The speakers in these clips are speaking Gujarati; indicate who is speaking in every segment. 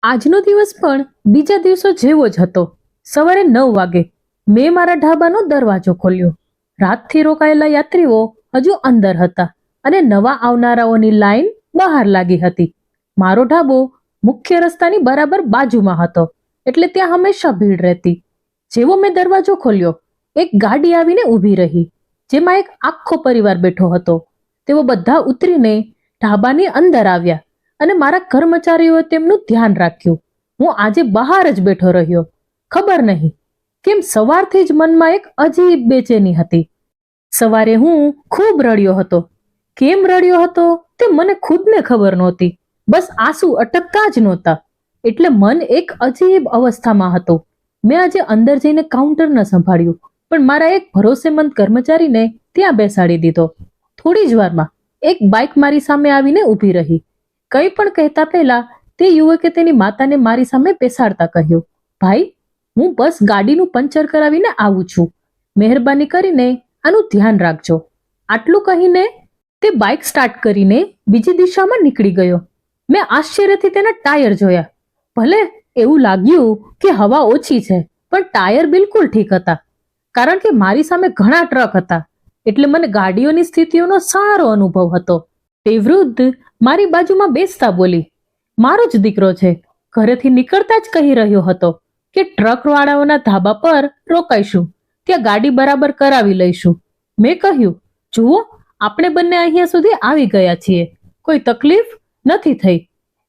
Speaker 1: આજનો દિવસ પણ બીજા દિવસો જેવો જ હતો. સવારે 9 વાગે મેં મારા ઢાબાનો દરવાજો ખોલ્યો. રાતથી રોકાયેલા યાત્રીઓ હજુ અંદર હતા અને નવા આવનારાઓની લાઈન બહાર લાગી હતી. મારો ઢાબો મુખ્ય રસ્તાની બરાબર બાજુમાં હતો, એટલે ત્યાં હંમેશા ભીડ રહેતી. જેવો મેં દરવાજો ખોલ્યો, એક ગાડી આવીને ઊભી રહી, જેમાં એક આખો પરિવાર બેઠો હતો. તેઓ બધા ઉતરીને ઢાબાની અંદર આવ્યા અને મારા કર્મચારીઓએ તેમનું ધ્યાન રાખ્યું. હું આજે બહાર જ બેઠો રહ્યો. ખબર નહીં કેમ સવારથી જ મનમાં એક અજીબ બેચેની હતી. સવારે હું ખૂબ રડ્યો હતો. કેમ રડ્યો હતો તે મને ખુદને ખબર નહોતી. બસ આંસુ અટકતા જ નહોતા, એટલે મન એક અજીબ અવસ્થામાં હતું. મેં આજે અંદર જઈને કાઉન્ટર ન સંભાળ્યું, પણ મારા એક ભરોસેમંદ કર્મચારીને ત્યાં બેસાડી દીધો. થોડી જ વારમાં એક બાઇક મારી સામે આવીને ઊભી રહી. કંઈ પણ કહેતા પહેલા તે યુવકે તેની માતાને મારી સામે બેસાડતા કહ્યું, ભાઈ, હું બસ ગાડીનું પંચર કરાવીને આવું છું. મહેરબાની કરીને આનું ધ્યાન રાખજો. આટલું કહીને તે બાઇક સ્ટાર્ટ કરીને બીજી દિશામાં નીકળી ગયો. મેં આશ્ચર્યથી તેના ટાયર જોયા. ભલે એવું લાગ્યું કે હવા ઓછી છે, પણ ટાયર બિલકુલ ઠીક હતા. કારણ કે મારી સામે ઘણા ટ્રક હતા, એટલે મને ગાડીઓની સ્થિતિઓનો સારો અનુભવ હતો. તે વૃદ્ધ મારી બાજુમાં બેસતા બોલી, મારો જ દીકરો છે. ઘરેથી નીકળતા જ કહી રહ્યો હતો કે ટ્રકવાળાઓના ધાબા પર રોકાઈશું, ત્યાં ગાડી બરાબર કરાવી લઈશું. મેં કહ્યું, જુઓ, આપણે બંને અહીંયા સુધી આવી ગયા છીએ, કોઈ તકલીફ નથી થઈ.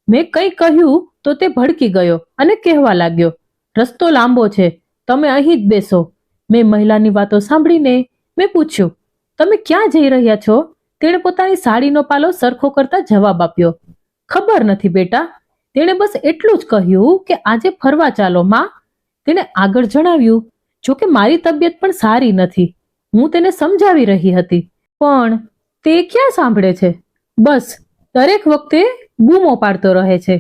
Speaker 1: મેં કંઈ કહ્યું તો તે ભડકી ગયો અને કહેવા લાગ્યો, રસ્તો લાંબો છે, તમે અહીં જ બેસો. મેં મહિલાની વાતો સાંભળીને મેં પૂછ્યું, તમે ક્યાં જઈ રહ્યા છો? તેણે પોતાની સાડીનો પાલો સરખો કરતા જવાબ આપ્યો, ખબર નથી બેટા. તેણે બસ એટલું જ કહ્યું કે આજે ફરવા ચાલો માં. તેણે આગળ જણાવ્યું, જો કે મારી તબિયત પણ સારી નથી. હું તેને સમજાવી રહી હતી, પણ તે ક્યાં સાંભળે છે. બસ દરેક વખતે બૂમો પાડતો રહે છે.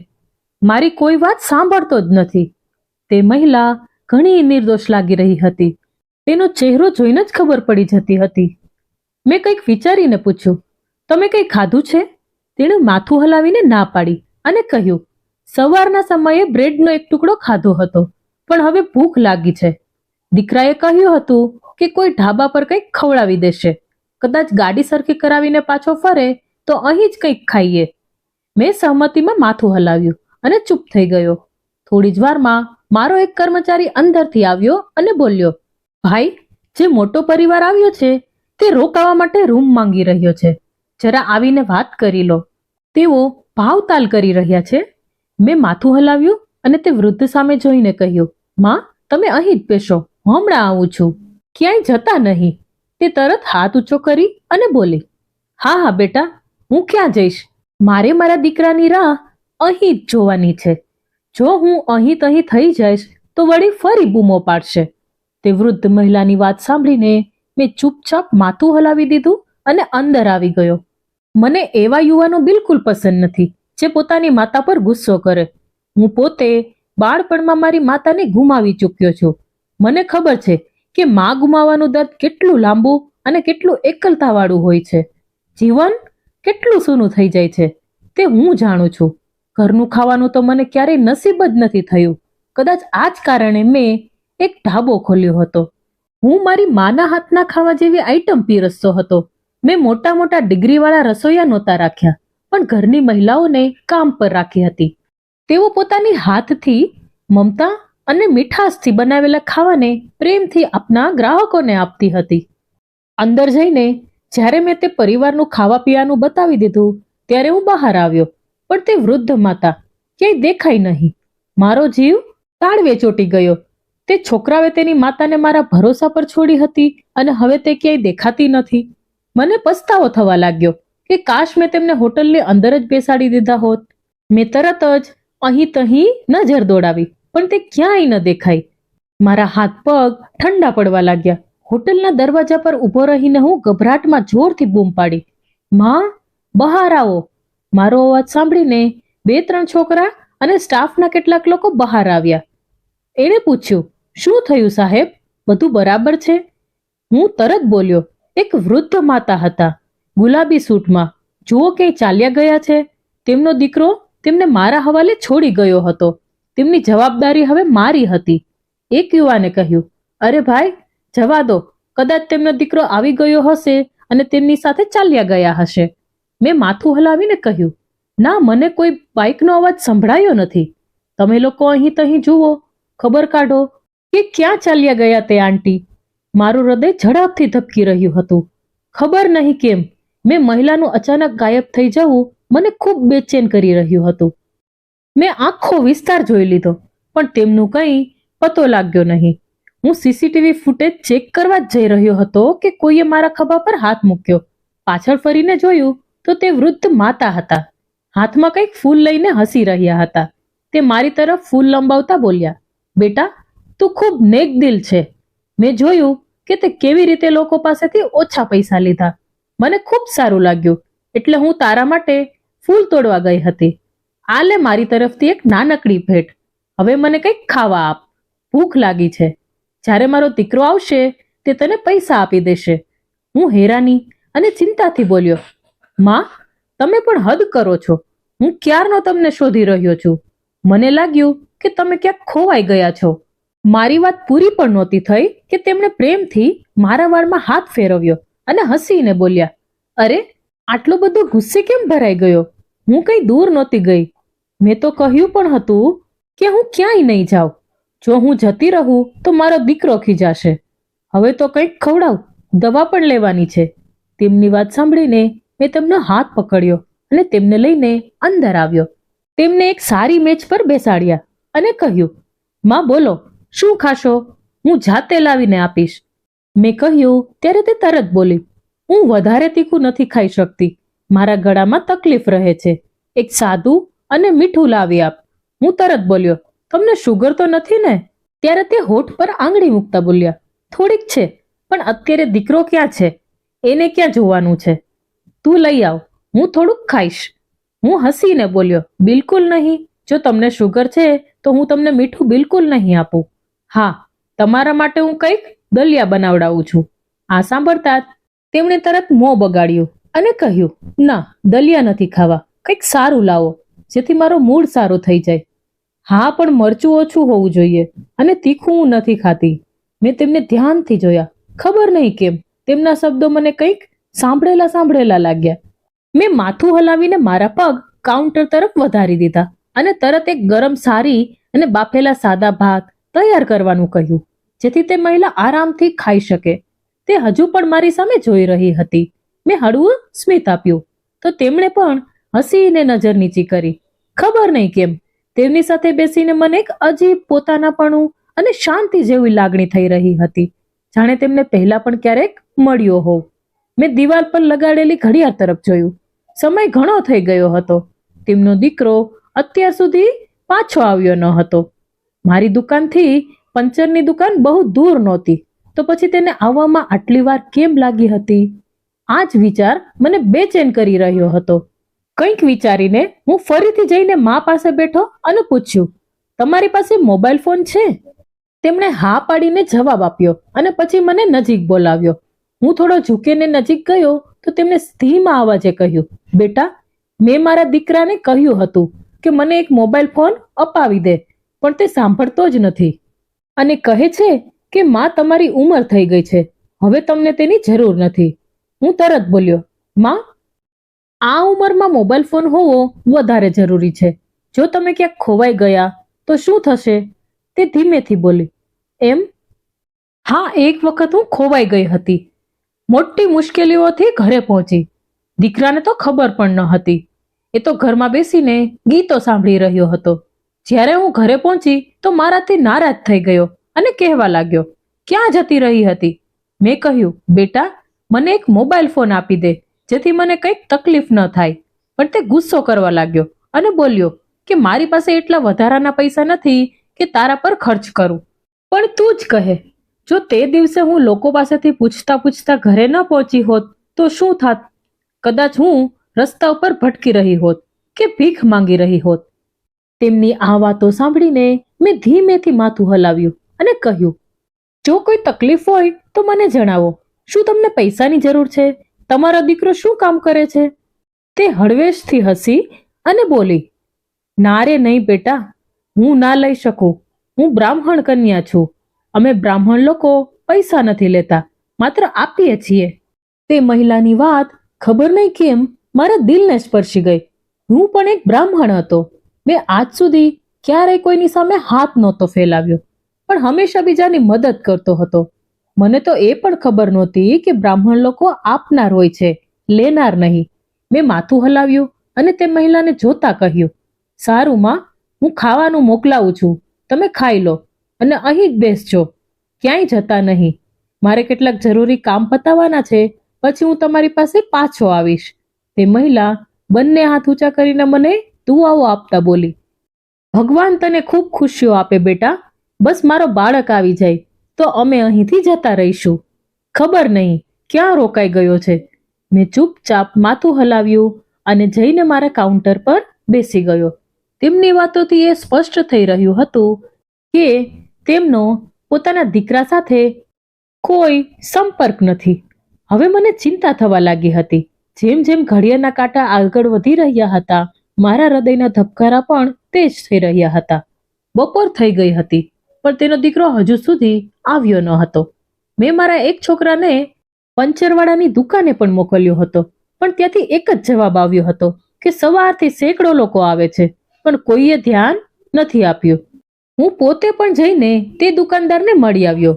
Speaker 1: મારી કોઈ વાત સાંભળતો જ નથી. તે મહિલા ઘણી નિર્દોષ લાગી રહી હતી. તેનો ચહેરો જોઈને જ ખબર પડી જતી હતી. મેં કંઈક વિચારીને પૂછ્યું, તમે કંઈ ખાધું છે? તેણે માથું હલાવીને ના પાડી અને કહ્યું, સવારના સમયે બ્રેડનો એક ટુકડો ખાધો હતો, પણ હવે ભૂખ લાગી છે. દીકરાએ કહ્યું હતું કે કોઈ ઢાબા પર કંઈક ખવડાવી દેશે. કદાચ ગાડી સરખી કરાવીને પાછો ફરે તો અહીં જ કંઈક ખાઈએ. મેં સહમતીમાં માથું હલાવ્યું અને ચૂપ થઈ ગયો. થોડી જ વારમાં મારો એક કર્મચારી અંદરથી આવ્યો અને બોલ્યો, ભાઈ, જે મોટો પરિવાર આવ્યો છે તે રોકાવા માટે રૂમ માંગી રહ્યો છે. જરા આવીને વાત કરી લો. તેઓ ભાવતાલ કરી રહ્યા છે. મેં માથું હલાવ્યું અને તે વૃદ્ધ સામે જોઈને કહ્યું, માં, તમે અહીં જ બેસો, હમણાં આવું છું, ક્યાંય જતા નહીં. તે તરત હાથ ઊંચો કરી અને બોલી, હા હા બેટા, હું ક્યાં જઈશ? મારે મારા દીકરાની રાહ અહીં જ જોવાની છે. જો હું અહીં તહીં થઈ જઈશ તો વળી ફરી બૂમો પાડશે. તે વૃદ્ધ મહિલાની વાત સાંભળીને મેં ચૂપચાપ માથું હલાવી દીધું અને અંદર આવી ગયો. મને એવા યુવાનો બિલકુલ પસંદ નથી જે પોતાની માતા પર ગુસ્સો કરે. હું પોતે બાળપણમાં મારી માતાને ગુમાવી ચૂક્યો છું. મને ખબર છે કે માં ગુમાવવાનું દર્દ કેટલું લાંબુ અને કેટલું એકલતાવાળું હોય છે. જીવન કેટલું સૂનું થઈ જાય છે તે હું જાણું છું. ઘરનું ખાવાનું તો મને ક્યારેય નસીબ જ નથી થયું. કદાચ આ જ કારણે મેં એક ઢાબો ખોલ્યો હતો. હું મારી માના હાથના ખાવા જેવી આઈટમ પીરસતો હતો. મેં મોટા મોટા ડિગ્રીવાળા રસોઈયા નહોતા રાખ્યા, પણ ઘરની મહિલાઓને કામ પર રાખી હતી. તેઓ પોતાની હાથથી મમતા અને મીઠાશથી બનાવેલા ખાવાને પ્રેમથી આપના ગ્રાહકોને આપતી હતી. અંદર જઈને જ્યારે મેં તે પરિવારનું ખાવા પીવાનું બતાવી દીધું ત્યારે હું બહાર આવ્યો, પણ તે વૃદ્ધ માતા ક્યાંય દેખાઈ નહીં. મારો જીવ તાળવે ચોંટી ગયો. તે છોકરાએ તેની માતાને મારા ભરોસા પર છોડી હતી અને હવે તે ક્યાંય દેખાતી નથી. મને પસ્તાવો થવા લાગ્યો કે કાશ મેં તેમને હોટલની અંદર જ બેસાડી દીધા હોત. મેં તરત જ અહીં તહીં નજર દોડાવી, પણ તે ક્યાંય ન દેખાઈ. મારા હાથ પગ ઠંડા પડવા લાગ્યા. હોટલના દરવાજા પર ઊભો રહીને હું ગભરાટમાં જોરથી બૂમ પાડી, માં, બહાર આવો. મારો અવાજ સાંભળીને 2-3 છોકરા અને સ્ટાફના કેટલાક લોકો બહાર આવ્યા. એણે પૂછ્યું, શું થયું સાહેબ, બધું બરાબર છે? હું તરત બોલ્યો, એક વૃદ્ધ માતા હતા, ગુલાબી સૂટમાં. જુઓ, ક્યાંય ચાલ્યા ગયા છે? તેમનો દીકરો તેમને મારા હવાલે છોડી ગયો હતો. તેમની જવાબદારી હવે મારી હતી. એક યુવાને કહ્યું, અરે ભાઈ, જવા દો, કદાચ તેમનો દીકરો આવી ગયો હશે અને તેમની સાથે ચાલ્યા ગયા હશે. મેં માથું હલાવીને કહ્યું, ના, મને કોઈ બાઇકનો અવાજ સંભળાયો નથી. તમે લોકો અહીં તહીં જુઓ, ખબર કાઢો કે ક્યાં ચાલ્યા ગયા તે આંટી. મારું હૃદય ઝડપથી ધબકી રહ્યું હતું. ખબર નહીં કેમ મેં મહિલાનું અચાનક ગાયબ થઈ જવું મને ખૂબ બેચેન કરી રહ્યું હતું. મેં આખો વિસ્તાર જોઈ લીધો, પણ તેમનું કંઈ પતો લાગ્યો નહીં. હું સીસીટીવી ફૂટેજ ચેક કરવા જ જઈ રહ્યો હતો કે કોઈએ મારા ખભા પર હાથ મૂક્યો. પાછળ ફરીને જોયું તો તે વૃદ્ધ માતા હતા. હાથમાં કંઈક ફૂલ લઈને હસી રહ્યા હતા. તે મારી તરફ ફૂલ લંબાવતા બોલ્યા, બેટા, તું ખૂબ નેકદિલ છે. મેં જોયું કે તે કેવી રીતે લોકો પાસેથી ઓછા પૈસા લીધા. મને ખૂબ સારું લાગ્યું, એટલે હું તારા માટે ફૂલ તોડવા ગઈ હતી. આ લે મારી તરફથી એક નાનકડી ભેટ. હવે મને કંઈક ખાવા આપ, ભૂખ લાગી છે. જ્યારે મારો દીકરો આવશે તે તને પૈસા આપી દેશે. હું હેરાની અને ચિંતાથી બોલ્યો, માં, તમે પણ હદ કરો છો. હું ક્યારનો તમને શોધી રહ્યો છું. મને લાગ્યું કે તમે ક્યાંક ખોવાઈ ગયા છો. મારી વાત પૂરી પણ નહોતી થઈ કે તેમણે પ્રેમથી મારા વાળમાં હાથ ફેરવ્યો અને હસીને બોલ્યા, અરે, આટલો બધો ગુસ્સે કેમ ભરાઈ ગયો? હું કઈ દૂર નહોતી ગઈ. મેં તો કહ્યું પણ હતું કે હું ક્યાંય નહીં જાઉં. જો હું જતી રહું તો મારો દીકરો ખીજાશે. હવે તો કંઈક ખવડાવ, દવા પણ લેવાની છે. તેમની વાત સાંભળીને મેં તેમનો હાથ પકડ્યો અને તેમને લઈને અંદર આવ્યો. તેમને એક સારી મેચ પર બેસાડ્યા અને કહ્યું, માં, બોલો, શું ખાશો? હું જાતે લાવીને આપીશ. મેં કહ્યું ત્યારે તે તરત બોલી, હું વધારે તીખું નથી ખાઈ શકતી. મારા ગળામાં તકલીફ રહે છે. એક સાદું અને મીઠું લાવી આપ. હું તરત બોલ્યો, તમને શુગર તો નથી ને? ત્યારે તે હોઠ પર આંગળી મૂકતા બોલ્યા, થોડીક છે, પણ અત્યારે દીકરો ક્યાં છે? એને ક્યાં જોવાનું છે? તું લઈ આવ, હું થોડુંક ખાઈશ. હું હસીને બોલ્યો, બિલકુલ નહીં. જો તમને શુગર છે તો હું તમને મીઠું બિલકુલ નહીં આપું. હા, તમારા માટે હું કંઈક દલિયા બનાવડાવું છું. આ સાંભળતા જ તેમણે તરત મોં બગાડ્યું અને કહ્યું, ના, દલિયા નથી ખાવા, કંઈક સારું લાવો જેથી મારો મૂડ સારો થઈ જાય. હા, પણ મરચું ઓછું હોવું જોઈએ અને તીખું હું નથી ખાતી. મેં તેમને ધ્યાનથી જોયા. ખબર નહીં કેમ તેમના શબ્દો મને કંઈક સાંભળેલા લાગ્યા. મેં માથું હલાવીને મારા પગ કાઉન્ટર તરફ વધારી દીધા અને તરત એક ગરમ સારી અને બાફેલા સાદા ભાત તૈયાર કરવાનું કહ્યું, જેથી તે મહિલા આરામથી ખાઈ શકે. તે હજુ પણ મારી સામે જોઈ રહી હતી. મેં હળવું સ્મિત આપ્યું તો તેમણે પણ હસીને નજર નીચી કરી. ખબર નહીં કેમ તેમની સાથે બેસીને મને એક અજીબ પોતાનાપણું અને શાંતિ જેવી લાગણી થઈ રહી હતી, જાણે તેમને પહેલા પણ ક્યારેક મળ્યો હોવ. મેં દિવાલ પર લગાડેલી ઘડિયાળ તરફ જોયું. સમય ઘણો થઈ ગયો હતો. તેમનો દીકરો અત્યાર સુધી પાછો આવ્યો ન હતો. મારી દુકાનથી પંચરની દુકાન બહુ દૂર નહોતી, તો પછી તેને આવવામાં આટલી વાર કેમ લાગી હતી? આ જ વિચાર મને બેચેન કરી રહ્યો હતો. કંઈક વિચારીને હું ફરીથી જઈને મા પાસે બેઠો અને પૂછ્યું, તમારી પાસે મોબાઈલ ફોન છે? તેમણે હા પાડીને જવાબ આપ્યો અને પછી મને નજીક બોલાવ્યો. હું થોડો ઝૂકીને નજીક ગયો તો તેમને ધીમા અવાજે કહ્યું, બેટા, મેં મારા દીકરાને કહ્યું હતું કે મને એક મોબાઈલ ફોન અપાવી દે, પણ તે સાંભળતો જ નથી અને કહે છે કે માં, તમારી ઉંમર થઈ ગઈ છે, હવે તમને તેની જરૂર નથી. હું તરત બોલ્યો, માં, આ ઉંમરમાં મોબાઈલ ફોન હોવો વધારે જરૂરી છે. જો તમે ક્યાંક ખોવાઈ ગયા તો શું થશે? તે ધીમેથી બોલી. એમ? હા, એક વખત હું ખોવાઈ ગઈ હતી. મોટી મુશ્કેલીઓથી ઘરે પહોંચી. દીકરાને તો ખબર પણ ન હતી. એ તો ઘરમાં બેસીને ગીતો સાંભળી રહ્યો હતો. જ્યારે હું ઘરે પહોંચી તો મારાથી નારાજ થઈ ગયો અને કહેવા લાગ્યો, ક્યાં જતી રહી હતી? મેં કહ્યું, બેટા, મને એક મોબાઈલ ફોન આપી દે જેથી મને કંઈક તકલીફ ન થાય. પણ તે ગુસ્સો કરવા લાગ્યો અને બોલ્યો કે મારી પાસે એટલા વધારાના પૈસા નથી કે તારા પર ખર્ચ કરું. પણ તું જ કહે, જો તે દિવસે હું લોકો પાસેથી પૂછતા ઘરે ન પહોંચી હોત તો શું થાત? કદાચ હું રસ્તા ઉપર ભટકી રહી હોત કે ભીખ માંગી રહી હોત. તેમની આ વાતો સાંભળીને મેં ધીમેથી માથું હલાવ્યું અને કહ્યું, જો કોઈ તકલીફ હોય તો મને જણાવો. શું તમને પૈસાની જરૂર છે? તમારો દીકરો શું કામ કરે છે? તે હળવેશથી હસી અને બોલી, ના રે નહીં બેટા, હું ના લઈ શકું. હું બ્રાહ્મણ કન્યા છું. અમે બ્રાહ્મણ લોકો પૈસા નથી લેતા, માત્ર આપીએ છીએ. તે મહિલાની વાત ખબર નહીં કેમ મારા દિલને સ્પર્શી ગઈ. હું પણ એક બ્રાહ્મણ હતો. મેં આજ સુધી ક્યારેય કોઈની સામે હાથ નહોતો ફેલાવ્યો, પણ હંમેશા બીજાની મદદ કરતો હતો. મને તો એ પણ ખબર નહોતી કે બ્રાહ્મણ લોકો આપનાર હોય છે, લેનાર નહીં. મેં માથું હલાવ્યું અને તે મહિલાને જોતા કહ્યું, સારું માં, હું ખાવાનું મોકલાવું છું, તમે ખાઈ લો અને અહીં જ બેસજો, ક્યાંય જતા નહીં. મારે કેટલાક જરૂરી કામ પતાવવાના છે, પછી હું તમારી પાસે પાછો આવીશ. તે મહિલા બંને હાથ ઊંચા કરીને મને દુઆઓ આપતા બોલી, ભગવાન તને ખૂબ ખુશીઓ આપે બેટા. બસ મારો બાળક આવી જાય તો અમે અહીંથી જતા રહીશું. ખબર નહીં ક્યાં રોકાઈ ગયો છે. મેં ચૂપચાપ માથું હલાવ્યું અને જઈને મારા કાઉન્ટર પર બેસી ગયો. તેમની વાતોથી એ સ્પષ્ટ થઈ રહ્યું હતું કે તેમનો પોતાના દીકરા સાથે કોઈ સંપર્ક નથી. હવે મને ચિંતા થવા લાગી હતી. જેમ જેમ ઘડિયાળના કાંટા આગળ વધી રહ્યા હતા, મારા હૃદયના ધબકારા પણ તેજ થઈ રહ્યા હતા. બપોર થઈ ગઈ હતી, પણ તેનો દીકરો હજુ સુધી આવ્યો ન હતો. મેં મારા એક છોકરાને પંચરવાળાની દુકાને પણ મોકલ્યો હતો, પણ ત્યાંથી એક જ જવાબ આવ્યો હતો કે સવારથી સેંકડો લોકો આવે છે, પણ કોઈએ ધ્યાન નથી આપ્યું. હું પોતે પણ જઈને તે દુકાનદારને મળી આવ્યો,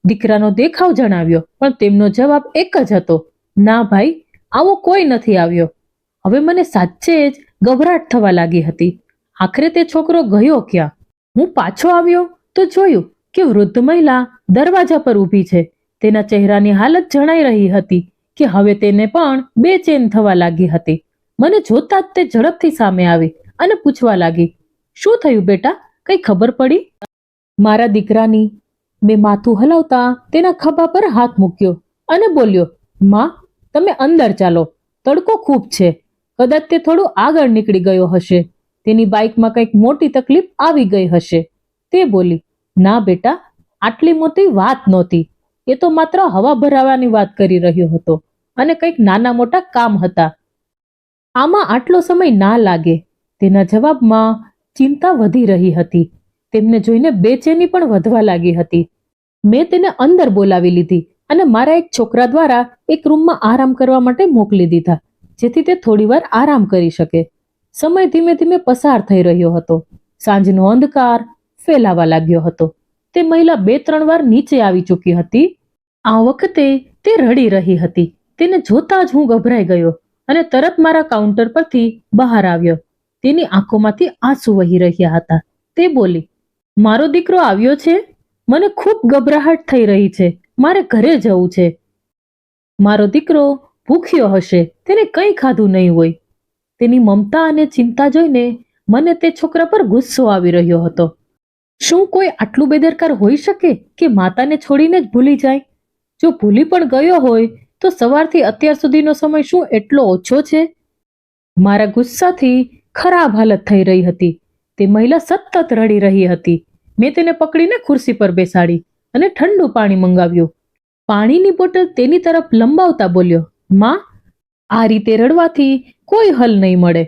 Speaker 1: દીકરાનો દેખાવ જણાવ્યો, પણ તેમનો જવાબ એક જ હતો, ના ભાઈ, આવો કોઈ નથી આવ્યો. હવે મને સાચે જ ગભરાટ થવા લાગી હતી. આખરે તે છોકરો ગયો ક્યાં? હું પાછો આવ્યો તો જોયું કે વૃદ્ધ મહિલા દરવાજા પર ઊભી છે. તેના ચહેરાની હાલત જણાઈ રહી હતી કે હવે તેને પણ બેચેન થવા લાગી હતી. મને જોતા જ તે ઝડપથી સામે આવી અને પૂછવા લાગી, શું થયું બેટા, કઈ ખબર પડી? મારા દીકરાની. મેં માથું હલાવતા તેના ખભા પર હાથ મૂક્યો અને બોલ્યો, માં, તમે અંદર ચાલો, તડકો ખૂબ છે. કદાચ તે થોડું આગળ નીકળી ગયો હશે, તેની બાઇકમાં કંઈક મોટી તકલીફ આવી ગઈ હશે. તે બોલી, ના બેટા, આટલી મોટી વાત નહોતી. એ તો માત્ર હવા ભરાવાની વાત કરી રહ્યો હતો અને કંઈક નાના મોટા કામ હતા. આમાં આટલો સમય ના લાગે. તેના જવાબમાં ચિંતા વધી રહી હતી. તેમને જોઈને બેચેની પણ વધવા લાગી હતી. મેં તેને અંદર બોલાવી લીધી અને મારા એક છોકરા દ્વારા એક રૂમમાં આરામ કરવા માટે મોકલી દીધા, જેથી તે થોડીવાર આરામ કરી શકે. સમય ધીમે ધીમે પસાર થઈ રહ્યો હતો. સાંજનો અંધકાર ફેલાવા લાગ્યો હતો. તે મહિલા 2-3 વાર નીચે આવી ચૂકી હતી. આ વખતે તે રડી રહી હતી. તેને જોતા જ હું ગભરાઈ ગયો અને તરત મારા કાઉન્ટર પરથી બહાર આવ્યો. તેની આંખોમાંથી આંસુ વહી રહ્યા હતા. તે બોલી, મારો દીકરો આવ્યો છે? મને ખૂબ ગભરાહટ થઈ રહી છે. મારે ઘરે જવું છે. મારો દીકરો ભૂખ્યો હશે, તેને કંઈ ખાધું નહીં હોય. તેની મમતા અને ચિંતા જોઈને મને તે છોકરા પર ગુસ્સો આવી રહ્યો હતો. શું કોઈ આટલું બેદરકાર હોઈ શકે કે માતાને છોડીને જ ભૂલી જાય? જો ભૂલી પણ ગયો હોય તો સવારથી અત્યાર સુધીનો સમય શું એટલો ઓછો છે? મારા ગુસ્સાથી ખરાબ હાલત થઈ રહી હતી. તે મહિલા સતત રડી રહી હતી. મેં તેને પકડીને ખુરશી પર બેસાડી અને ઠંડુ પાણી મંગાવ્યું. પાણીની બોટલ તેની તરફ લંબાવતા બોલ્યો, માં, આ રીતે રડવાથી કોઈ હલ નહીં મળે.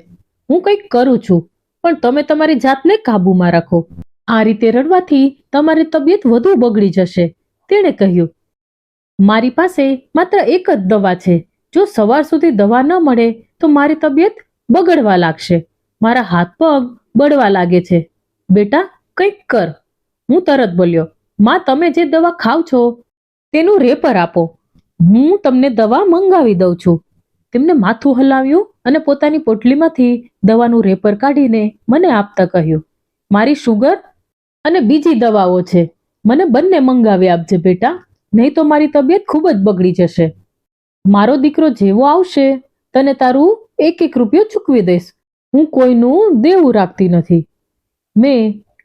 Speaker 1: હું કંઈક કરું છું, પણ તમે તમારી જાતને કાબૂમાં રાખો. આ રીતે રડવાથી તમારી તબિયત વધુ બગડી જશે. તેણે કહ્યું, મારી પાસે માત્ર એક જ દવા છે. જો સવાર સુધી દવા ન મળે તો મારી તબિયત બગડવા લાગશે. મારા હાથ પગ બળવા લાગે છે. બેટા, કંઈક કર. હું તરત બોલ્યો, માં, તમે જે દવા ખાવ છો તેનું રેપર આપો. હું તમને દવા મંગાવી દઉં છું. તેમને માથું હલાવ્યું અને પોતાની પોટલીમાંથી દવાનું રેપર કાઢીને મને આપતા કહ્યું, મારી શુગર અને બીજી દવાઓ છે, મને બંને મંગાવી આપજે બેટા, નહીં તો મારી તબિયત ખૂબ જ બગડી જશે. મારો દીકરો જેવો આવશે તને તારું 1-1 રૂપિયો ચૂકવી દઈશ. હું કોઈનું દેવું રાખતી નથી. મેં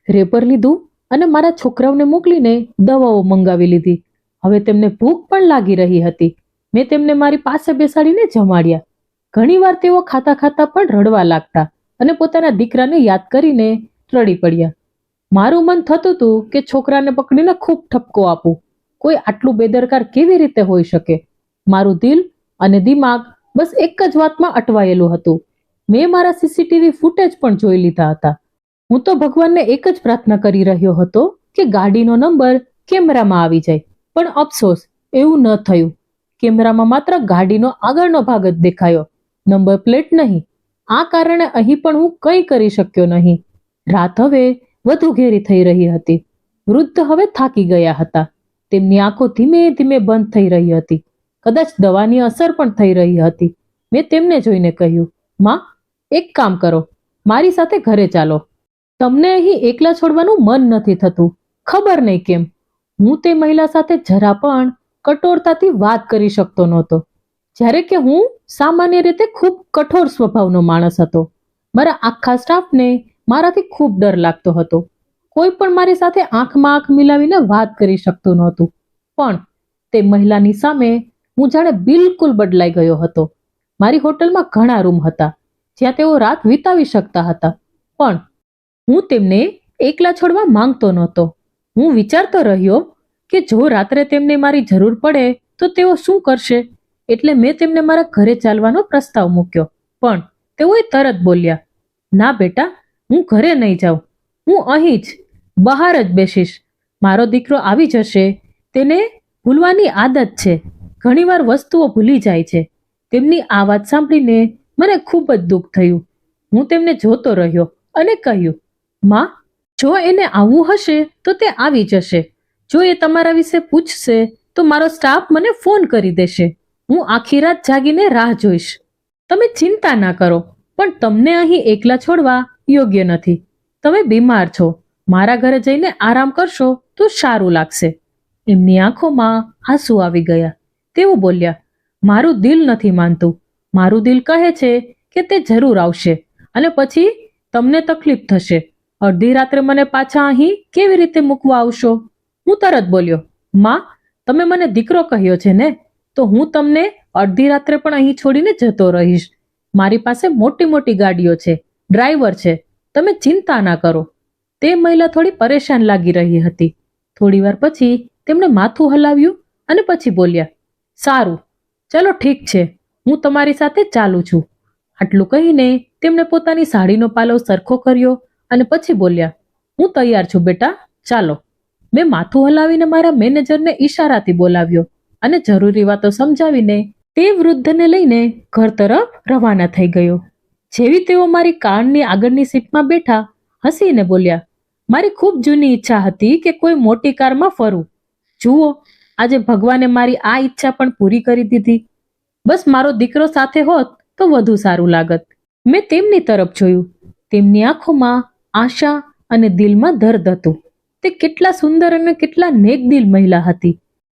Speaker 1: રેપર લીધું અને મારા છોકરાઓને મોકલીને દવાઓ મંગાવી લીધી. હવે તેમને ભૂખ પણ લાગી રહી હતી. મેં તેમને મારી પાસે બેસાડીને જમાડ્યા. ઘણીવાર તેઓ ખાતા ખાતા પણ રડવા લાગતા અને પોતાના દીકરાને યાદ કરીને રડી પડ્યા. મારું મન થતું હતું કે છોકરાને પકડીને ખૂબ ઠપકો આપું. કોઈ આટલું બેદરકાર કેવી રીતે હોઈ શકે? મારું દિલ અને દિમાગ બસ એક જ વાતમાં અટવાયેલું હતું મેં મારા સીસીટીવી ફૂટેજ પણ જોઈ લીધા હતા. હું તો ભગવાનને એક જ પ્રાર્થના કરી રહ્યો હતો કે ગાડીનો નંબર કેમેરામાં આવી જાય, પણ અફસોસ એવું ન થયું. કેમેરામાં માત્ર ગાડીનો આગળનો ભાગ જ દેખાયો, નંબર પ્લેટ નહીં. આ કારણે અહીં પણ હું કંઈ કરી શક્યો નહીં. રાત હવે વધુ ઘેરી થઈ રહી હતી. વૃદ્ધ હવે થાકી ગયા હતા. તેમની આંખો ધીમે ધીમે બંધ થઈ રહી હતી. કદાચ દવાની અસર પણ થઈ રહી હતી. મેં તેમને જોઈને કહ્યું, માં, એક કામ કરો, મારી સાથે ઘરે ચાલો. તમને અહીં એકલા છોડવાનું મન નથી થતું. ખબર નહીં કેમ હું તે મહિલા સાથે જરા પણ કઠોરતાથી વાત કરી શકતો નહોતો. જ્યારે કે હું સામાન્ય રીતે ખૂબ કઠોર સ્વભાવનો માણસ હતો. મારા આખા સ્ટાફને મારાથી ખૂબ ડર લાગતો હતો. કોઈ પણ મારી સાથે આંખમાં આંખ મિલાવીને વાત કરી શકતું નહોતું. પણ તે મહિલાની સામે હું જાણે બિલકુલ બદલાઈ ગયો હતો. મારી હોટલમાં ઘણા રૂમ હતા જ્યાં તેઓ રાત વિતાવી શકતા હતા, પણ હું તેમને એકલા છોડવા માંગતો નહોતો. હું વિચારતો રહ્યો કે જો રાત્રે તેમને મારી જરૂર પડે તો તેઓ શું કરશે. એટલે મેં તેમને મારા ઘરે ચાલવાનો પ્રસ્તાવ મૂક્યો, પણ તેઓએ તરત બોલ્યા, ના બેટા, હું ઘરે નહીં જાઉં. હું અહીં જ બહાર જ બેસીશ. મારો દીકરો આવી જશે. તેને ભૂલવાની આદત છે. ઘણીવાર વસ્તુઓ ભૂલી જાય છે. તેમની આ વાત સાંભળીને મને ખૂબ જ દુઃખ થયું. હું તેમને જોતો રહ્યો અને કહ્યું, માં, જો એને આવવું હશે તો તે આવી જશે. જો એ તમારા વિશે પૂછશે તો મારો સ્ટાફ મને ફોન કરી દેશે. હું આખી રાત જાગીને રાહ જોઈશ. તમે ચિંતા ના કરો, પણ તમને અહીં એકલા છોડવા યોગ્ય નથી. તમે બીમાર છો. મારા ઘરે જઈને આરામ કરશો તો સારું લાગશે. એમની આંખોમાં આંસુ આવી ગયા. તેઓ બોલ્યા, મારું દિલ નથી માનતું. મારું દિલ કહે છે કે તે જરૂર આવશે અને પછી તમને તકલીફ થશે. અડધી રાત્રે મને પાછા અહીં કેવી રીતે મૂકવા આવશો? હું તરત બોલ્યો, માં, તમે મને દીકરો કહ્યો છે ને, તો હું તમને અડધી રાત્રે પણ અહીં છોડીને જતો રહીશ. મારી પાસે મોટી મોટી ગાડીઓ છે, ડ્રાઈવર છે. તમે ચિંતા ના કરો. તે મહિલા થોડી પરેશાન લાગી રહી હતી. થોડી વાર પછી તેમણે માથું હલાવ્યું અને પછી બોલ્યા, સારું, ચલો ઠીક છે, હું તમારી સાથે ચાલું છું. આટલું કહીને તેમણે પોતાની સાડીનો પાલવ સરખો કર્યો અને પછી બોલ્યા, હું તૈયાર છું બેટા, ચાલો. મેં માથું હલાવીને મારા મેનેજરને ઈશારાથી બોલાવ્યો અને જરૂરી વાતો સમજાવીને તે વૃદ્ધને લઈને ઘર તરફ રવાના થઈ ગયો. જેવી તેઓ મારી કારની આગળની સીટમાં બેઠા, હસીને બોલ્યા, મારી ખૂબ જૂની ઈચ્છા હતી કે કોઈ મોટી કારમાં ફરું. જુઓ, આજે ભગવાને મારી આ ઈચ્છા પણ પૂરી કરી દીધી. બસ મારો દીકરો સાથે હોત તો વધુ સારું લાગત. મેં તેમની તરફ જોયું. તેમની આંખોમાં આશા અને દિલમાં દર્દ હતું. તે કેટલા સુંદર અને કેટલા નેકદિલ મહિલા હતી,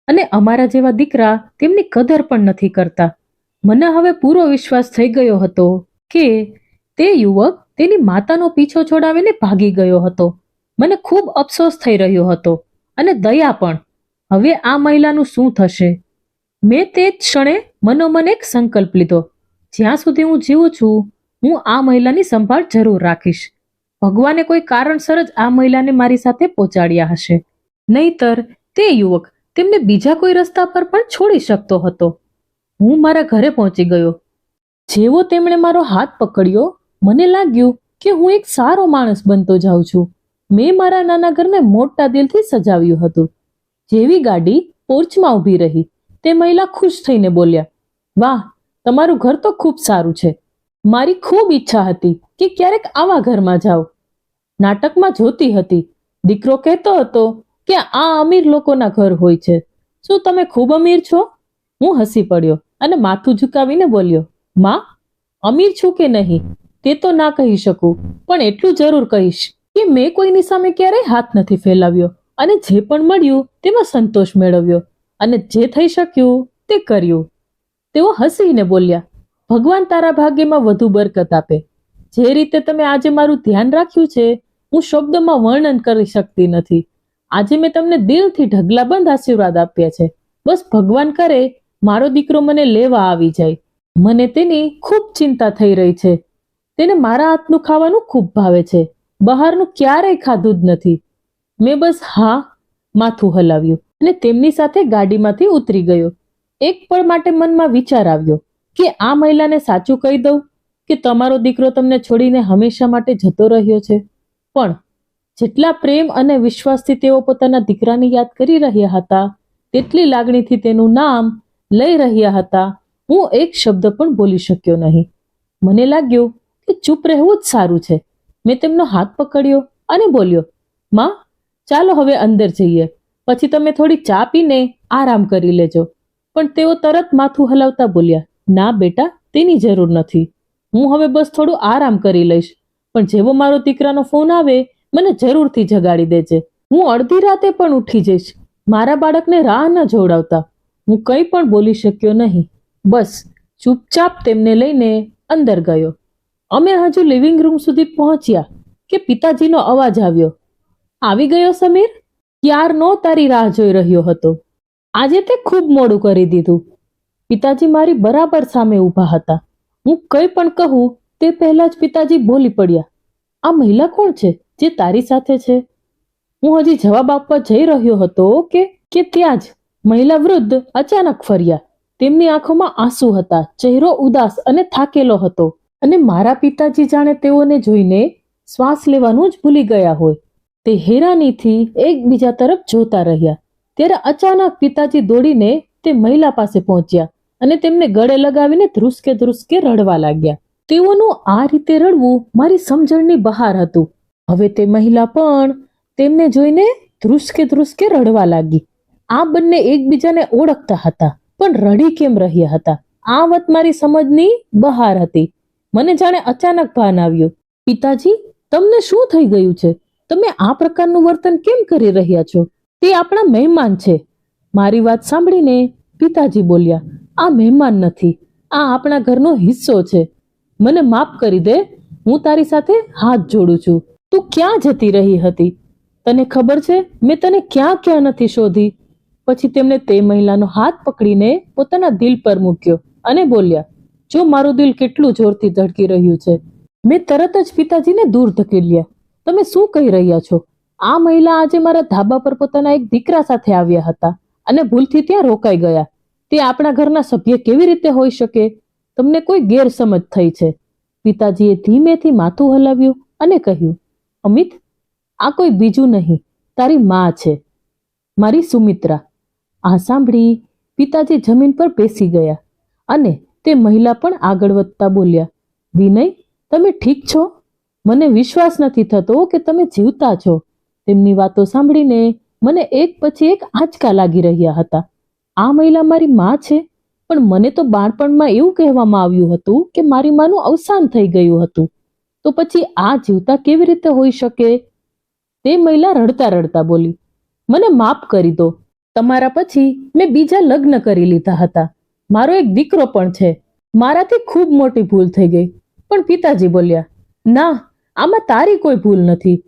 Speaker 1: અને અમારા જેવા દીકરા તેમની કદર પણ નથી કરતા. મને હવે પૂરો વિશ્વાસ થઈ ગયો હતો કે તે યુવક તેની માતાનો પીછો છોડાવીને ભાગી ગયો હતો. મને ખૂબ અફસોસ થઈ રહ્યો હતો અને દયા પણ. હવે આ મહિલાનું શું થશે? મેં તે જ ક્ષણે મનોમન એક સંકલ્પ લીધો, જ્યાં સુધી હું જીવું છું હું આ મહિલાની સંભાળ જરૂર રાખીશ. ભગવાને કોઈ કારણસર જ આ મહિલાને મારી સાથે પહોંચાડ્યા હશે, નહીતર તે યુવક તેમને બીજા કોઈ રસ્તા પર પણ છોડી શકતો હતો. હું મારા ઘરે પહોંચી ગયો. જેવો તેમણે મારો હાથ પકડ્યો, મને લાગ્યું કે હું એક સારો માણસ બનતો જાઉં છું. મેં મારા નાના ઘરને મોટા દિલથી સજાવ્યું હતું. જેવી ગાડી પોર્ચમાં ઊભી રહી, તે મહિલા ખુશ થઈને બોલ્યા, વાહ, તમારું ઘર તો ખૂબ સારું છે. મારી ખૂબ ઈચ્છા હતી કે ક્યારેક આવા ઘરમાં જાઉં. નાટકમાં જોતી હતી. દીકરો કહેતો હતો કે આ અમીર લોકોના ઘર હોય છે. શું તમે ખૂબ અમીર છો? હું હસી પડ્યો અને માથું ઝુકાવીને બોલ્યો, માં, અમીર છું કે નહીં તે તો ના કહી શકું, પણ એટલું જરૂર કહીશ કે મેં કોઈની સામે ક્યારેય હાથ નથી ફેલાવ્યો અને જે પણ મળ્યું તેમાં સંતોષ મેળવ્યો અને જે થઈ શક્યું તે કર્યું. તેઓ હસીને બોલ્યા, ભગવાન તારા ભાગ્યમાં વધુ બરકત આપે. જે રીતે તમે આજે મારું ધ્યાન રાખ્યું છે, હું શબ્દોમાં વર્ણન કરી શકતી નથી. આજે મેં તમને દિલથી ઢગલાબંધ આશીર્વાદ આપ્યા છે. બસ ભગવાન કરે મારો દીકરો મને લેવા આવી જાય. મને તેની ખૂબ ચિંતા થઈ રહી છે. તેને મારા હાથનું ખાવાનું ખૂબ ભાવે છે. બહારનું ક્યારેય ખાધું જ નથી. મેં બસ હા માથું હલાવ્યું અને તેમની સાથે ગાડીમાંથી ઉતરી ગયો. એક પળ માટે મનમાં વિચાર આવ્યો કે આ મહિલાને સાચું કહી દઉં કે તમારો દીકરો તમને છોડીને હંમેશા માટે જતો રહ્યો છે, પણ જેટલા પ્રેમ અને વિશ્વાસથી તેઓ પોતાના દીકરાની યાદ કરી રહ્યા હતા, તેટલી લાગણીથી તેનું નામ લઈ રહ્યા હતા, હું એક શબ્દ પણ બોલી શક્યો નહીં. મને લાગ્યું કે ચૂપ રહેવું જ સારું છે. મેં તેમનો હાથ પકડ્યો અને બોલ્યો, માં, ચાલો હવે અંદર જઈએ, પછી તમે થોડી ચા પીને આરામ કરી લેજો. પણ તેઓ તરત માથું હલાવતા બોલ્યા, ના બેટા, તેની જરૂર નથી. હું હવે બસ થોડું આરામ કરી લઈશ, પણ જેવો મારો દીકરાનો ફોન આવે મને જરૂરથી જગાડી દેજે. હું અડધી રાતે પણ ઉઠી જઈશ. મારા બાળકને રાહ ન જોડાવતા. હું કંઈ પણ બોલી શક્યો નહીં. બસ ચૂપચાપ તેમને લઈને અંદર ગયો. અમે હજુ લિવિંગ રૂમ સુધી પહોંચ્યા કે પિતાજીનો અવાજ આવ્યો, આવી ગયો સમીર? ક્યારનો તારી રાહ જોઈ રહ્યો હતો. આજે તે ખૂબ મોડું કરી દીધું. પિતાજી મારી બરાબર સામે ઊભા હતા. હું કંઈ પણ કહું તે પહેલા જ પિતાજી બોલી પડ્યા, આ મહિલા કોણ છે જે તારી સાથે છે? હું હજી જવાબ આપવા જઈ રહ્યો હતો કે ત્યાં જ મહિલા વૃદ્ધ અચાનક ફર્યા. તેમની આંખોમાં આંસુ હતા, ચહેરો ઉદાસ અને થાકેલો હતો, અને મારા પિતાજી જાણે તેઓને જોઈને શ્વાસ લેવાનું જ ભૂલી ગયા હોય. તે હેરાનીથી એકબીજા તરફ જોતા રહ્યા. ત્યારે અચાનક પિતાજી દોડીને તે મહિલા પાસે પહોંચ્યા અને તેમને ગળે લગાવીને ધ્રુસકે ધ્રુસકે રડવા લાગ્યા. તેઓનું આ રીતે રડવું મારી સમજણની બહાર હતું. હવે તે મહિલા પણ તેમને જોઈને ધ્રુસકે ધ્રુસકે રડવા લાગી. આ બંને એકબીજાને ઓળખતા હતા, પણ રડી કેમ રહ્યા હતા, આ વાત મારી સમજની બહાર હતી. મને જાણે અચાનક ભાન આવ્યું. પિતાજી, તમને શું થઈ ગયું છે? તમે આ પ્રકારનું વર્તન કેમ કરી રહ્યા છો? તે આપણા મહેમાન છે. મારી વાત સાંભળીને પિતાજી બોલ્યા, આ મહેમાન નથી, આ આપણા ઘરનો હિસ્સો છે. મને માફ કરી દે, હું તારી સાથે હાથ જોડું છું. તું ક્યાં જતી રહી હતી? તને ખબર છે મેં તને ક્યાં ક્યાં નથી શોધી? પછી તેમણે તે મહિલાનો હાથ પકડીને પોતાના દિલ પર મૂક્યો અને બોલ્યા, જો મારું દિલ કેટલું જોરથી ધડકી રહ્યું છે. મેં તરત જ પિતાજીને દૂર ધકેલ્યા. તમે શું કહી રહ્યા છો? આ મહિલા આજે મારા ધાબા પર પોતાના એક દીકરા સાથે આવ્યા હતા અને ભૂલથી ત્યાં રોકાઈ ગયા. તે આપણા ઘરના સભ્ય કેવી રીતે હોઈ શકે? તમને કોઈ ગેરસમજ થઈ છે. પિતાજીએ ધીમેથી માથું હલાવ્યું અને કહ્યું, અમિત, આ કોઈ બીજું નહીં, તારી માં છે, મારી સુમિત્રા. આ સાંભળી પિતાજી જમીન પર બેસી ગયા અને તે મહિલા પણ આગળ વધતા બોલ્યા, વિનય, તમે ઠીક છો? મને વિશ્વાસ નથી થતો કે તમે જીવતા છો. તેમની વાતો સાંભળીને મને એક પછી એક આંચકા લાગી રહ્યા હતા. આ મહિલા મારી માં છે, પણ મને તો બાળપણમાં એવું કહેવામાં આવ્યું હતું કે મારી માનું અવસાન થઈ ગયું હતું. તો પછી આ જીવતા કેવી રીતે હોઈ શકે? તે મહિલા રડતા રડતા બોલી, મને માફ કરી દો. તમારા પછી મેં બીજા લગ્ન કરી લીધા હતા. મારો એક દીકરો પણ છે. મારાથી ખૂબ મોટી ભૂલ થઈ ગઈ. પણ પિતાજી બોલ્યા, ના, આમાં તારી કોઈ ભૂલ નથી.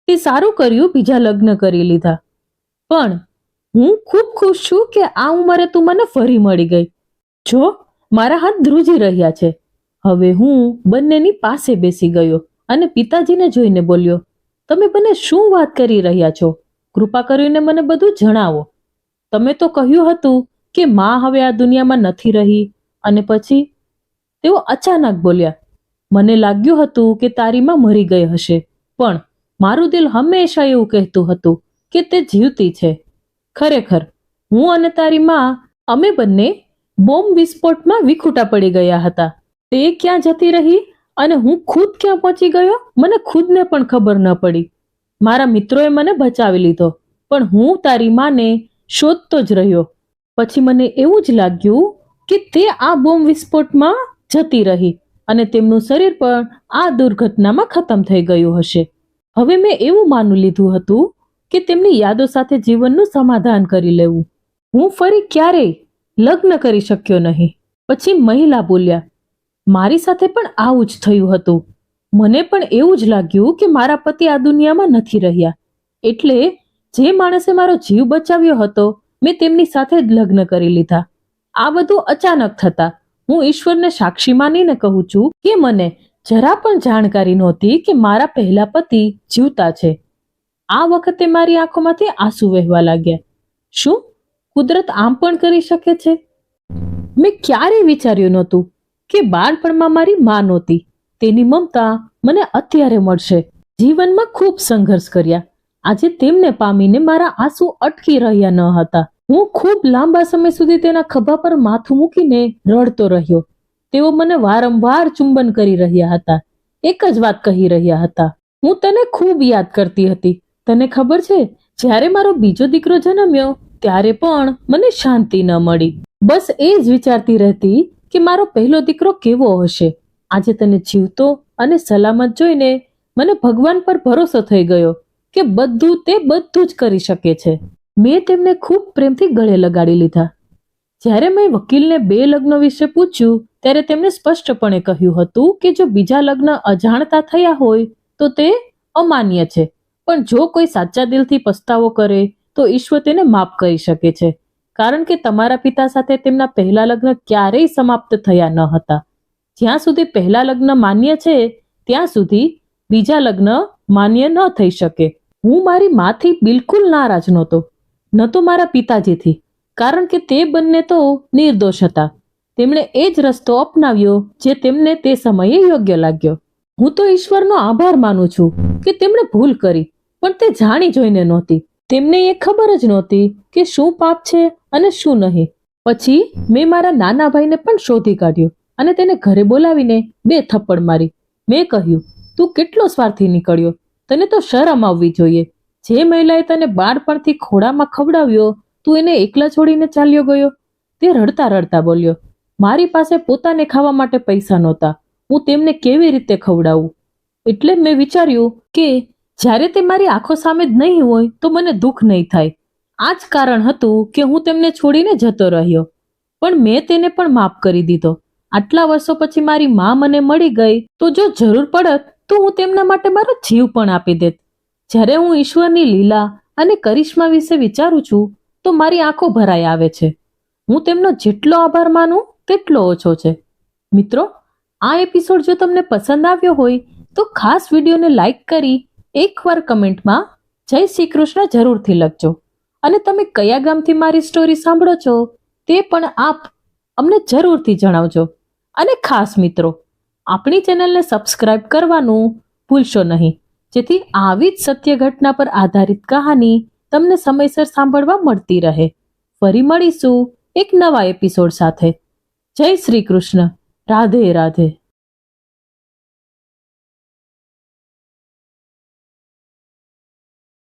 Speaker 1: તે સારું કર્યું બીજા લગ્ન કરી લીધા. પણ હું ખૂબ ખુશ છું કે આ ઉંમરે તું મને ફરી મળી ગઈ. જો, મારા હાથ ધ્રુજી રહ્યા છે. હવે હું બંનેની પાસે બેસી ગયો અને પિતાજીને જોઈને બોલ્યો, તમે બંને શું વાત કરી રહ્યા છો? કૃપા કરીને મને બધું જણાવો. તમે તો કહ્યું હતું કે માં હવે આ દુનિયામાં નથી રહી. અને પછી તેઓ અચાનક બોલ્યા, મને લાગ્યું હતું કે તારી માં મરી ગઈ હશે, પણ મારું દિલ હંમેશા એવું કહેતું હતું કે તે જીવતી છે. ખરેખર, હું અને તારી માં, અમે બંને બોમ્બ વિસ્ફોટમાં વિખૂટા પડી ગયા હતા. તે ક્યાં જતી રહી અને હું ખુદ ક્યાં પહોંચી ગયો, મને ખુદને પણ ખબર ન પડી. મારા મિત્રોએ મને બચાવી લીધો, પણ હું તારી માને શોધતો જ રહ્યો. પછી મને એવું જ લાગ્યું કે તે આ બોમ્બ વિસ્ફોટમાં જતી રહી અને તેમનું શરીર પણ આ દુર્ઘટનામાં ખતમ થઈ ગયું હશે. હવે મેં એવું માની લીધું હતું કે તેમની યાદો સાથે જીવનનું સમાધાન કરી લેવું. હું ફરી ક્યારેય લગ્ન કરી શક્યો નહીં. પછી મહિલા બોલ્યા, મારી સાથે પણ આવું જ થયું હતું. મને પણ એવું જ લાગ્યું કે મારા પતિ આ દુનિયામાં નથી રહ્યા. એટલે જે માણસે મારો જીવ બચાવ્યો હતો, મેં તેમની સાથે જ લગ્ન કરી લીધા. આ બધું અચાનક થતા હું ઈશ્વરને સાક્ષી માનીને કહું છું કે મને જરા પણ જાણકારી નહોતી કે મારા પહેલા પતિ જીવતા છે. આ વખતે મારી આંખોમાંથી આંસુ વહેવા લાગ્યા. શું કુદરત આમ પણ કરી શકે છે? મેં ક્યારેય વિચાર્યું નહોતું કે બાળપણમાં મારી માં નહોતી તેની મમતા મને અત્યારે મળશે. જીવનમાં ખૂબ સંઘર્ષ કર્યા. આજે તેમને પામીને મારા આંસુ અટકી રહ્યા ન હતા. હું ખૂબ લાંબા સમય સુધી તેના ખભા પર માથું મૂકીને રડતો રહ્યો. તેઓ મને વારંવાર ચુંબન કરી રહ્યા હતા. એક જ વાત કહી રહ્યા હતા, હું તને ખૂબ યાદ કરતી હતી. તને ખબર છે, જ્યારે મારો બીજો દીકરો જન્મ્યો ત્યારે પણ મને શાંતિ ન મળી. બસ એ જ વિચારતી રહેતી કે મારો પહેલો દીકરો કેવો હશે. આજે તને જીવતો અને સલામત જોઈને મને ભગવાન પર ભરોસો થઈ ગયો કે તે બધું જ કરી શકે છે. મેં તેમને ખૂબ પ્રેમથી ગળે લગાડી લીધા. જ્યારે મેં વકીલને 2 લગ્ન વિશે પૂછ્યું ત્યારે તેમણે સ્પષ્ટપણે કહ્યું હતું કે જો બીજા લગ્ન અજાણતા થયા હોય તો તે અમાન્ય છે, પણ જો કોઈ સાચા દિલથી પસ્તાવો કરે તો ઈશ્વર તેને માફ કરી શકે છે, કારણ કે તમારા પિતા સાથે તેમના પહેલા લગ્ન ક્યારેય સમાપ્ત થયા ન હતા. જ્યાં સુધી પહેલા લગ્ન માન્ય છે ત્યાં સુધી બીજા લગ્ન માન્ય ન થઈ શકે. હું મારી માથી બિલકુલ નારાજ નહોતો, ન તો મારા પિતાજીથી, કારણ કે તે બંને તો નિર્દોષ હતા. તેમણે એ જ રસ્તો અપનાવ્યો જે તેમને તે સમયે યોગ્ય લાગ્યો. હું તો ઈશ્વરનો આભાર માનું છું કે તેમણે ભૂલ કરી, પણ તે જાણી જોઈને નહોતી. તેમને એ ખબર જ નહોતી કે શું પાપ છે અને શું નહીં. પછી મેં મારા નાના ભાઈને પણ શોધી કાઢ્યો અને તેને ઘરે બોલાવીને 2 થપ્પડ મારી. મેં કહ્યું, તું કેટલો સ્વાર્થી નીકળ્યો, તને તો શરમ આવવી જોઈએ. જે મહિલાએ તને બાળપણથી ખોળામાં ખવડાવ્યો, તું એને એકલા છોડીને ચાલ્યો ગયો. તે રડતા રડતા બોલ્યો, મારી પાસે પોતાને ખાવા માટે પૈસા નહોતા, હું તેમને કેવી રીતે ખવડાવું. એટલે મેં વિચાર્યું કે જ્યારે તે મારી આંખો સામે જ નહીં હોય તો મને દુઃખ નહીં થાય. આ જ કારણ હતું કે હું તેમને છોડીને જતો રહ્યો. પણ મેં તેને પણ માફ કરી દીધો. આટલા વર્ષો પછી મારી મા મને મળી ગઈ તો જો જરૂર પડત તો હું તેમના માટે મારો જીવ પણ આપી દેત. જ્યારે હું ઈશ્વરની લીલા અને કરિશ્મા વિશે વિચારું છું તો મારી આંખો ભરાઈ આવે છે. હું તેમનો જેટલો આભાર માનું તેટલો ઓછો છે. મિત્રો, આ એપિસોડ જો તમને પસંદ આવ્યો હોય તો ખાસ વિડીયોને લાઈક કરી એકવાર કમેન્ટમાં જય શ્રી કૃષ્ણ જરૂરથી લખજો. અને તમે કયા ગામથી મારી સ્ટોરી સાંભળો છો તે પણ આપ અમને જરૂરથી જણાવજો. અને ખાસ મિત્રો, આપણી ચેનલને સબસ્ક્રાઇબ કરવાનું ભૂલશો નહીં, જેથી આવી જ સત્ય ઘટના પર આધારિત કહાની તમને સમયસર સાંભળવા મળતી રહે. ફરી મળીશું એક નવા એપિસોડ સાથે. જય શ્રી કૃષ્ણ. રાધે રાધે.